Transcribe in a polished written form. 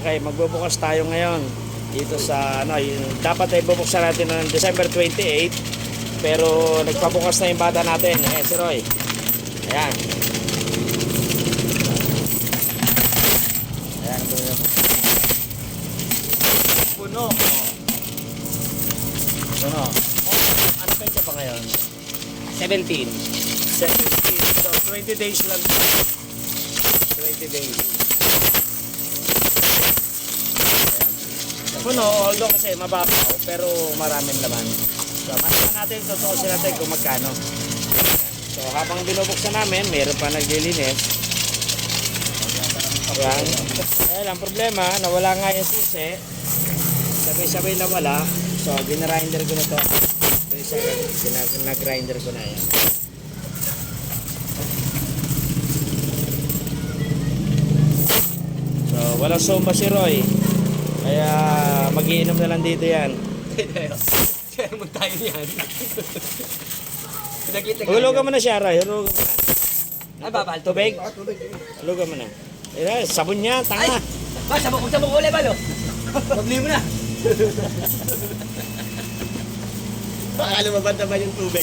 Okay, magbubukas tayo ngayon dito sa ano, dapat ay bubuksan natin noong December 28, pero nagpabukas na yung bata natin. Si Roy. Ayan. Ayan, puno. Puno. Ano pa pa ngayon? 17. 17. So 20 days lang. 20 days. Puno, although kasi mababaw, pero maraming laman. So, manaman natin, tutuusin natin kung magkano. So, habang binubuksan namin, mayroon pa naglilinis. Ayan. Ayan, ang problema, nawala nga yung susi. Sabay-sabay na wala. So, ginrinder ko na to. So, isa, ginagrinder ko na yan. So, walang sumba si Roy. Kaya magiinom na lang dito yan. Kaya naman tayo niyan. Hulugan mo na siya, Roy. Hulugan mo na. Ay, babal. Tubig? Hulugan mo na. Ayan, sabon niya, tanga. Ba, sabok ulit, balo. Pabli mo na. Baka lumabad naman yung tubig.